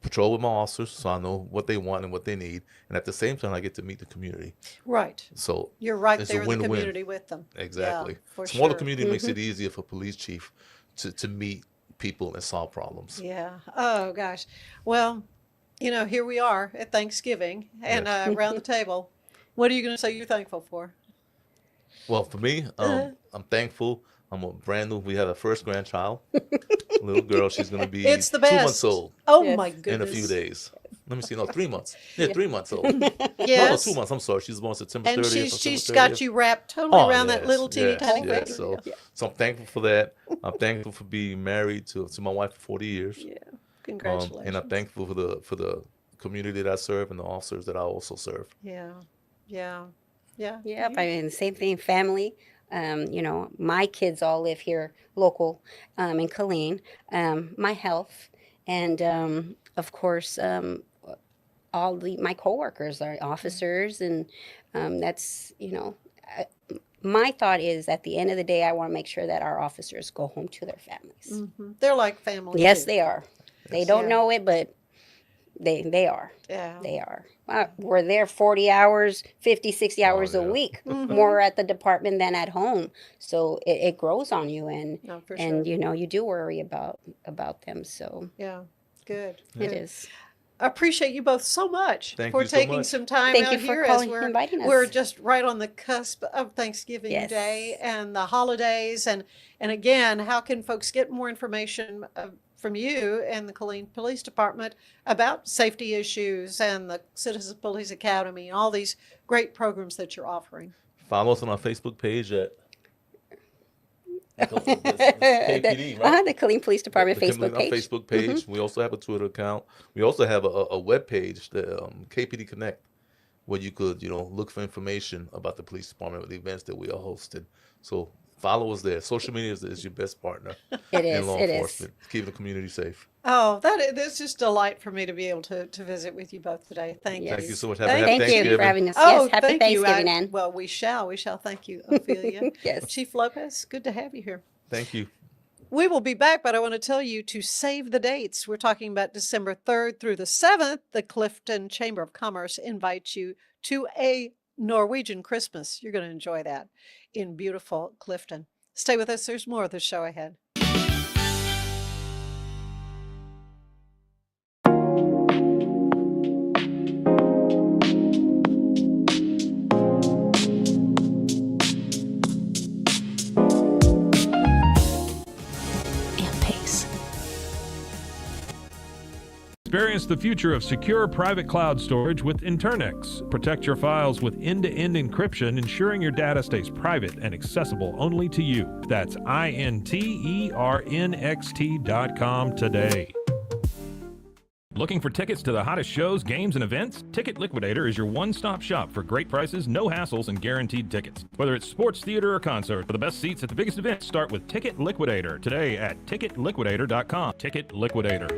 patrol with my officers so I know what they want and what they need. And at the same time, I get to meet the community. Right. So you're right it's there a in the win-win. community with them. Exactly. Yeah, for Smaller sure. community makes it easier for police chief to meet people and solve problems. Yeah. Oh, gosh. Well, here we are at Thanksgiving and around the table. What are you going to say you're thankful for? Well, for me, I'm thankful. I'm a brand new. We had our first grandchild, little girl. She's going to be It's the 2 best. months old. Oh, my goodness. In a few days. Let me see. No, 3 months. Yeah, 3 months old. Yes. No, 2 months. I'm sorry. She's born September 30th. And or she's September got 30th. you wrapped totally around that yes, little teeny tiny baby. So I'm thankful for that. I'm thankful for being married to my wife for 40 years. Yeah. Congratulations. And I'm thankful for the community that I serve and the officers that I also serve. Yeah. Yeah. Yeah. Yep. I mean, same thing, family. My kids all live here local in Killeen. My health and, of course, all my coworkers are officers. And that's, my thought is at the end of the day, I want to make sure that our officers go home to their families. They're like family. Yes, too. they are. They don't Yeah. know it, but they are. Yeah. They are. We're there 40 hours, 50, 60 hours a week, more at the department than at home. So it grows on you, and No, for and sure. you do worry about them. So Yeah. Good. it Good. is. I appreciate you both so much Thank for you so taking much. some time Thank out you for here as calling, we're inviting us. we're just right on the cusp of Thanksgiving Yes. Day and the holidays and again, how can folks get more information from you and the Killeen Police Department about safety issues and the Citizens Police Academy and all these great programs that you're offering? Follow us on our Facebook page at KPD, right? The Killeen Police Department The Facebook Killeen- page. Our Facebook page. We also have a Twitter account. We also have a web page, the KPD Connect, where you could look for information about the police department with the events that we are hosting. So follow us there. Social media is your best partner in law enforcement. Keeping the community safe. Oh, that's just a delight for me to be able to visit with you both today. Thank you. Thank you so much. Have a happy Thank you Thanksgiving. for having us. Oh, Yes, happy thank you. Thanksgiving, Ann. Well, we shall. Thank you, Ofelia. Yes. Chief Lopez, good to have you here. Thank you. We will be back, but I want to tell you to save the dates. We're talking about December 3rd through the 7th. The Clifton Chamber of Commerce invites you to a Norwegian Christmas. You're going to enjoy that in beautiful Clifton. Stay with us. There's more of the show ahead. Experience the future of secure private cloud storage with Internix. Protect your files with end-to-end encryption, ensuring your data stays private and accessible only to you. That's INTERNXT.com today. Looking for tickets to the hottest shows, games, and events? Ticket Liquidator is your one-stop shop for great prices, no hassles, and guaranteed tickets. Whether it's sports, theater, or concert, for the best seats at the biggest events, start with Ticket Liquidator today at ticketliquidator.com. Ticket Liquidator.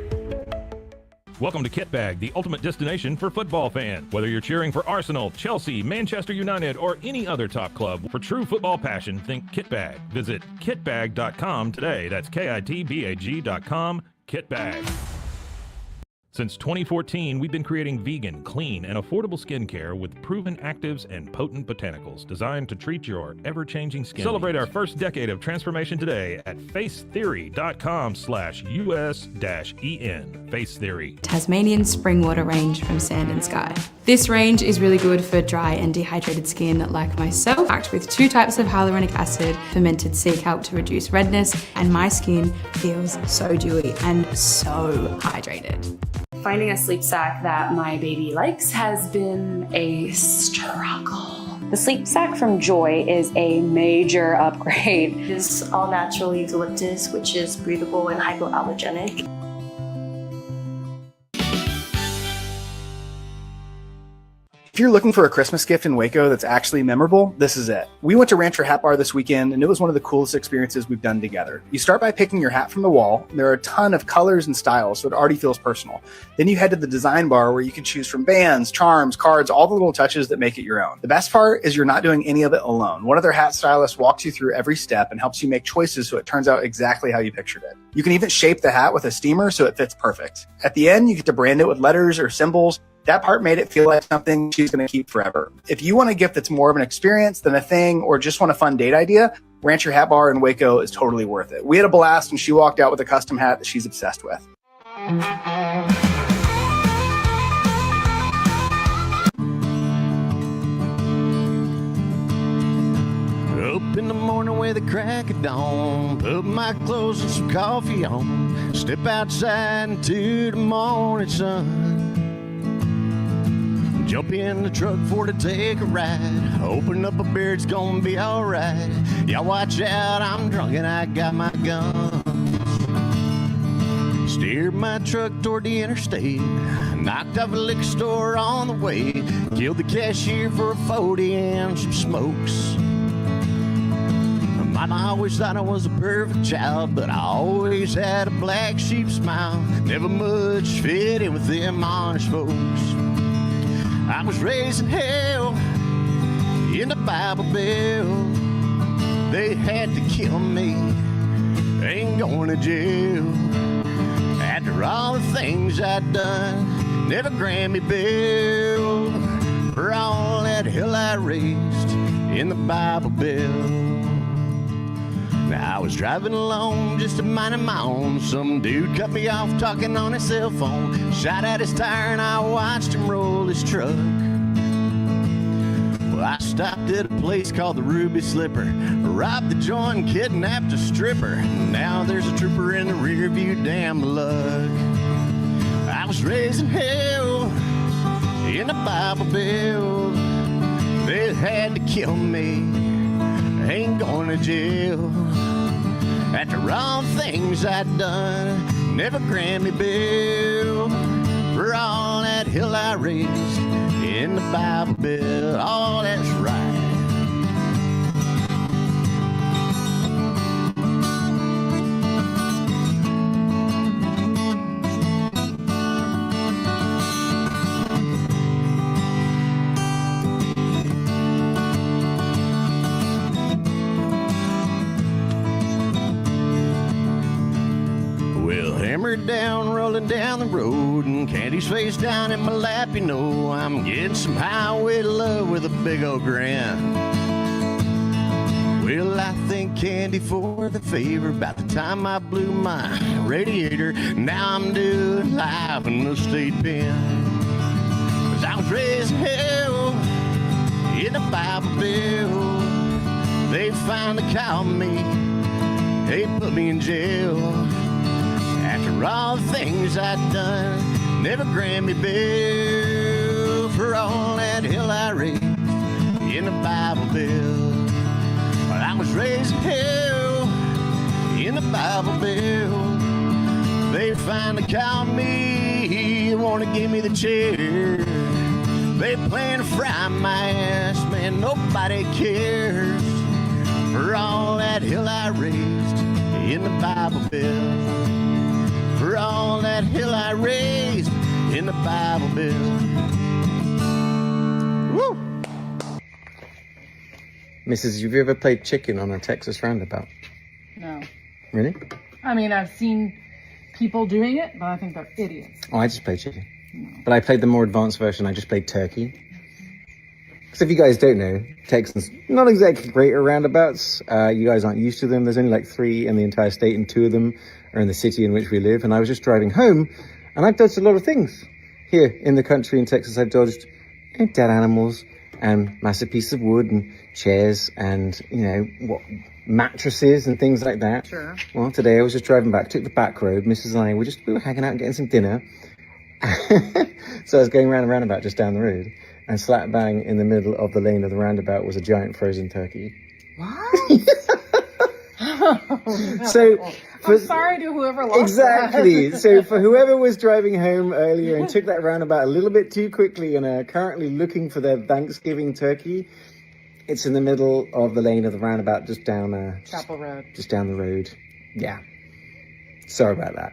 Welcome to Kitbag, the ultimate destination for football fans. Whether you're cheering for Arsenal, Chelsea, Manchester United, or any other top club, for true football passion, think Kitbag. Visit kitbag.com today. That's KITBAG.com. Kitbag. Since 2014, we've been creating vegan, clean, and affordable skincare with proven actives and potent botanicals designed to treat your ever-changing skin. Celebrate our first decade of transformation today at facetheory.com/US-EN. Face Theory. Tasmanian spring water range from Sand and Sky. This range is really good for dry and dehydrated skin like myself, packed with 2 types of hyaluronic acid, fermented sea kelp to reduce redness, and my skin feels so dewy and so hydrated. Finding a sleep sack that my baby likes has been a struggle. The sleep sack from Joy is a major upgrade. It is all natural eucalyptus, which is breathable and hypoallergenic. If you're looking for a Christmas gift in Waco that's actually memorable, this is it. We went to Rancher Hat Bar this weekend, and it was one of the coolest experiences we've done together. You start by picking your hat from the wall. There are a ton of colors and styles, so it already feels personal. Then you head to the design bar where you can choose from bands, charms, cards, all the little touches that make it your own. The best part is you're not doing any of it alone. One of their hat stylists walks you through every step and helps you make choices so it turns out exactly how you pictured it. You can even shape the hat with a steamer so it fits perfect. At the end, you get to brand it with letters or symbols. That part made it feel like something she's going to keep forever. If you want a gift that's more of an experience than a thing, or just want a fun date idea, Rancher Hat Bar in Waco is totally worth it. We had a blast, and she walked out with a custom hat that she's obsessed with. Up in the morning with the crack of dawn, put my clothes and some coffee on, step outside into the morning sun. Jump in the truck for to take a ride. Open up a beer, it's gonna be alright. Y'all watch out, I'm drunk and I got my guns. Steered my truck toward the interstate. Knocked off a liquor store on the way. Killed the cashier for a 40 and some smokes. Mama always thought I was a perfect child, but I always had a black sheep smile. Never much fit in with them honest folks. I was raised in hell, in the Bible Belt. They had to kill me, ain't going to jail. After all the things I'd done, never Grammy Bell. For all that hell I raised in the Bible Belt. Now I was driving along, just a minding my own. Some dude cut me off talking on his cell phone. Shot at his tire and I watched him roll his truck. Well, I stopped at a place called the Ruby Slipper. Robbed the joint, kidnapped a stripper. Now there's a trooper in the rear view, damn luck. I was raised in hell, in the Bible Belt. They had to kill me, ain't going to jail. After all the things I'd done, never Grammy Bell. For all that hell I raised in the Bible Belt. Oh, that's right. Down, rolling down the road, and Candy's face down in my lap, you know I'm getting some highway love with a big old grin. Well, I thank Candy for the favor about the time I blew my radiator. Now I'm doing life in the state pen. 'Cause I was raised in hell, in the Bible Belt. They finally caught me, they put me in jail. After all the things I'd done, never grant me bail for all that hell I raised in the Bible Belt. Well, I was raised in hell in the Bible Belt. They finally caught me, wanna give me the chair. They plan to fry my ass, man, nobody cares. For all that hell I raised in the Bible Belt. For all that hell I raised in the Bible Belt. Woo! Mrs., have you ever played chicken on a Texas roundabout? No. Really? I mean, I've seen people doing it, but I think they're idiots. Oh, I just played chicken. But I played the more advanced version. I just played turkey. Because if you guys don't know, Texans, not exactly great at roundabouts. You guys aren't used to them. There's only like 3 in the entire state, and 2 of them are in the city in which we live. And I was just driving home, and I've dodged a lot of things. Here in the country in Texas, I've dodged dead animals and massive pieces of wood and chairs and, mattresses and things like that. Sure. Well, today I was just driving back, took the back road. Mrs. and I we were hanging out and getting some dinner. So I was going around a roundabout just down the road, and slap bang in the middle of the lane of the roundabout was a giant frozen turkey. What? So, I'm sorry to whoever lost exactly. that. So for whoever was driving home earlier and took that roundabout a little bit too quickly and are currently looking for their Thanksgiving turkey, it's in the middle of the lane of the roundabout, just down Chapel Road. Just down the road. Yeah. Sorry about that.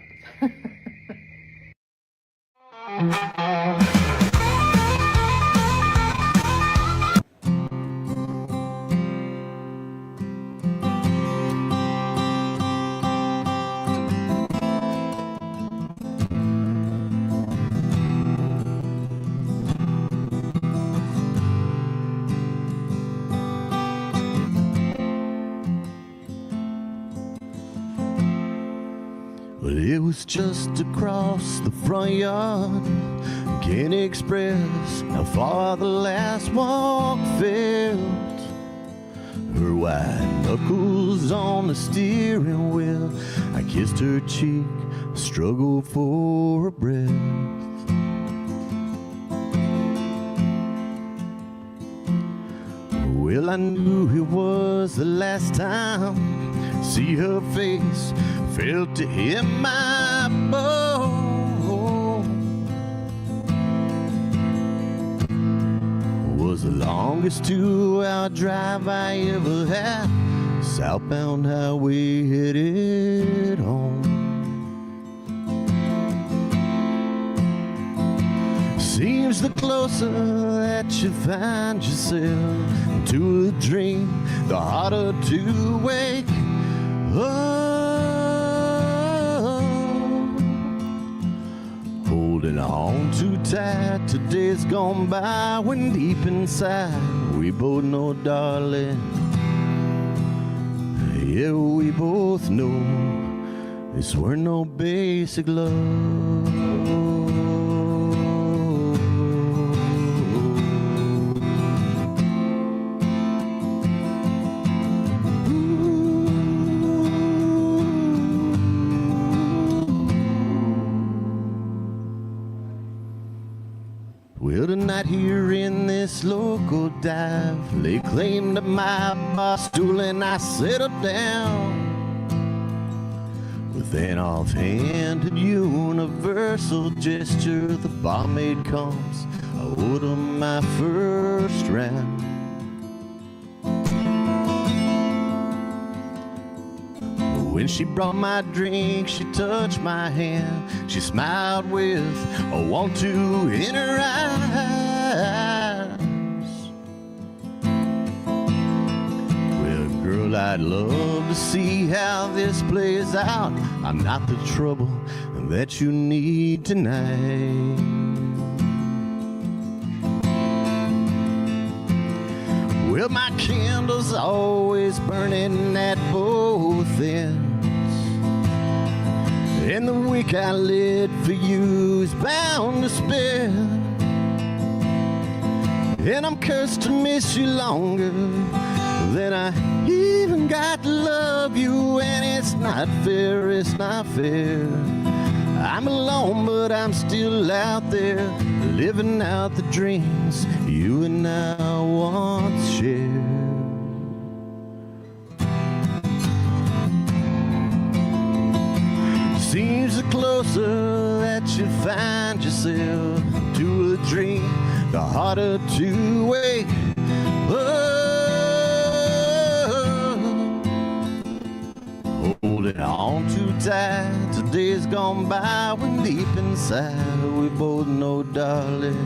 Well, it was just across the front yard. Can't express how far the last walk felt. Her white knuckles on the steering wheel. I kissed her cheek, struggled for a breath. Well, I knew it was the last time. See her face, felt it in my bones. Was the longest 2-hour drive I ever had. Southbound highway headed home. Seems the closer that you find yourself to a dream, the harder to wake up. Holding on too tight to days gone by, when deep inside we both know, darling, yeah, we both know this were no basic love. Well, tonight here in this local dive, lay claim to my bar stool and I settled down. With an offhanded universal gesture, the barmaid comes, I order my first round. When she brought my drink, she touched my hand. She smiled with a want to in her eyes. Well, girl, I'd love to see how this plays out. I'm not the trouble that you need tonight. Well, my candle's always burning at both ends, and the wick I lit for you is bound to spin. And I'm cursed to miss you longer than I even got to love you. And it's not fair, it's not fair. I'm alone, but I'm still out there, living out the dreams you and I once shared. Seems the closer that you find yourself to a dream, the harder to wake up. Holding on too tight, today's gone by when deep inside we both know, darling,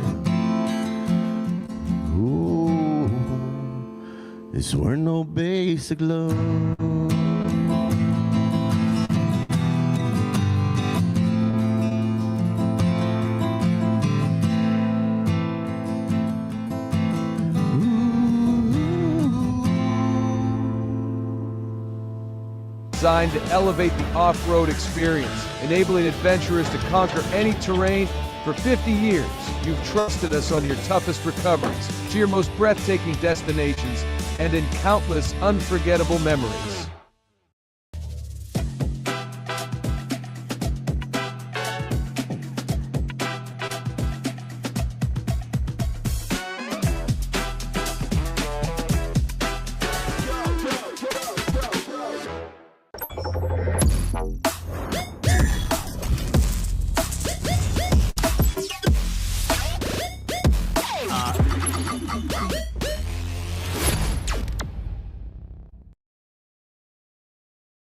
ooh, this weren't no basic love. Designed to elevate the off-road experience, enabling adventurers to conquer any terrain. For 50 years, you've trusted us on your toughest recoveries, to your most breathtaking destinations, and in countless unforgettable memories.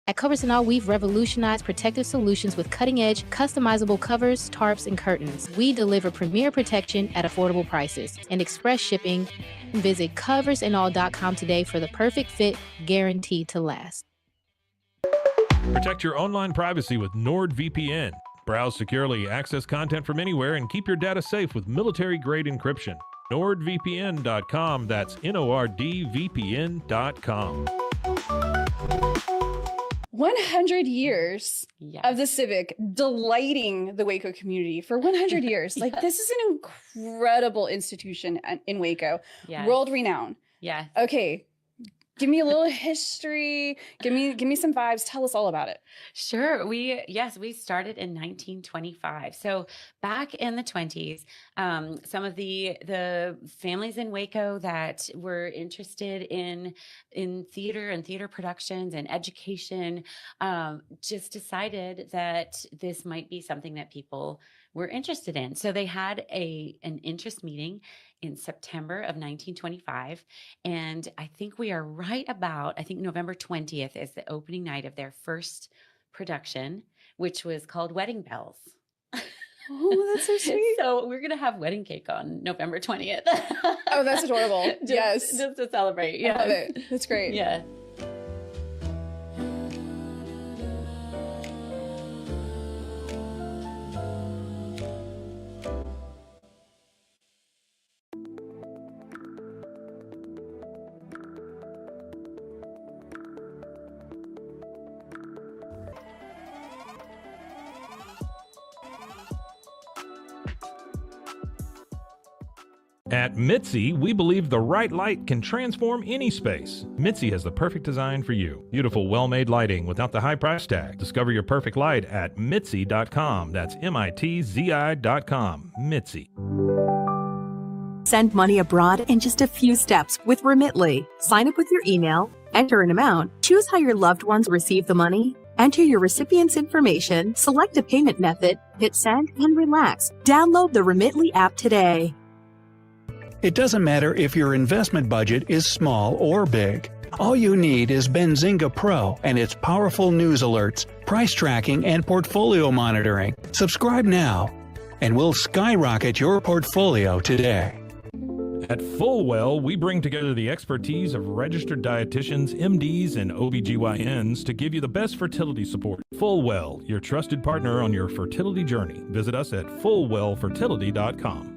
At Covers and All, we've revolutionized protective solutions with cutting-edge, customizable covers, tarps, and curtains. We deliver premier protection at affordable prices and express shipping. Visit coversandall.com today for the perfect fit, guaranteed to last. Protect your online privacy with NordVPN. Browse securely, access content from anywhere, and keep your data safe with military-grade encryption. NordVPN.com. That's NORDVPN.com. 100 years of the Civic delighting the Waco community for 100 years. Like, this is an incredible institution in Waco. Yes. World renowned. Yeah. Okay. Give me a little history. Give me some vibes. Tell us all about it. Sure. We started in 1925. So back in the 20s, some of the families in Waco that were interested in theater and theater productions and education just decided that this might be something that people were interested in. So they had an interest meeting in September of 1925. And I think we are right about, I think November 20th is the opening night of their first production, which was called Wedding Bells. Oh, that's so sweet. So we're going to have wedding cake on November 20th. Oh, that's adorable. Yes. Just to celebrate. Yeah. I love it. That's great. Yeah. At Mitzi, we believe the right light can transform any space. Mitzi has the perfect design for you. Beautiful, well-made lighting without the high price tag. Discover your perfect light at Mitzi.com. That's MITZI.com. Mitzi. Send money abroad in just a few steps with Remitly. Sign up with your email, enter an amount, choose how your loved ones receive the money, enter your recipient's information, select a payment method, hit send, and relax. Download the Remitly app today. It doesn't matter if your investment budget is small or big. All you need is Benzinga Pro and its powerful news alerts, price tracking, and portfolio monitoring. Subscribe now, and we'll skyrocket your portfolio today. At Fullwell, we bring together the expertise of registered dietitians, MDs, and OBGYNs to give you the best fertility support. Fullwell, your trusted partner on your fertility journey. Visit us at fullwellfertility.com.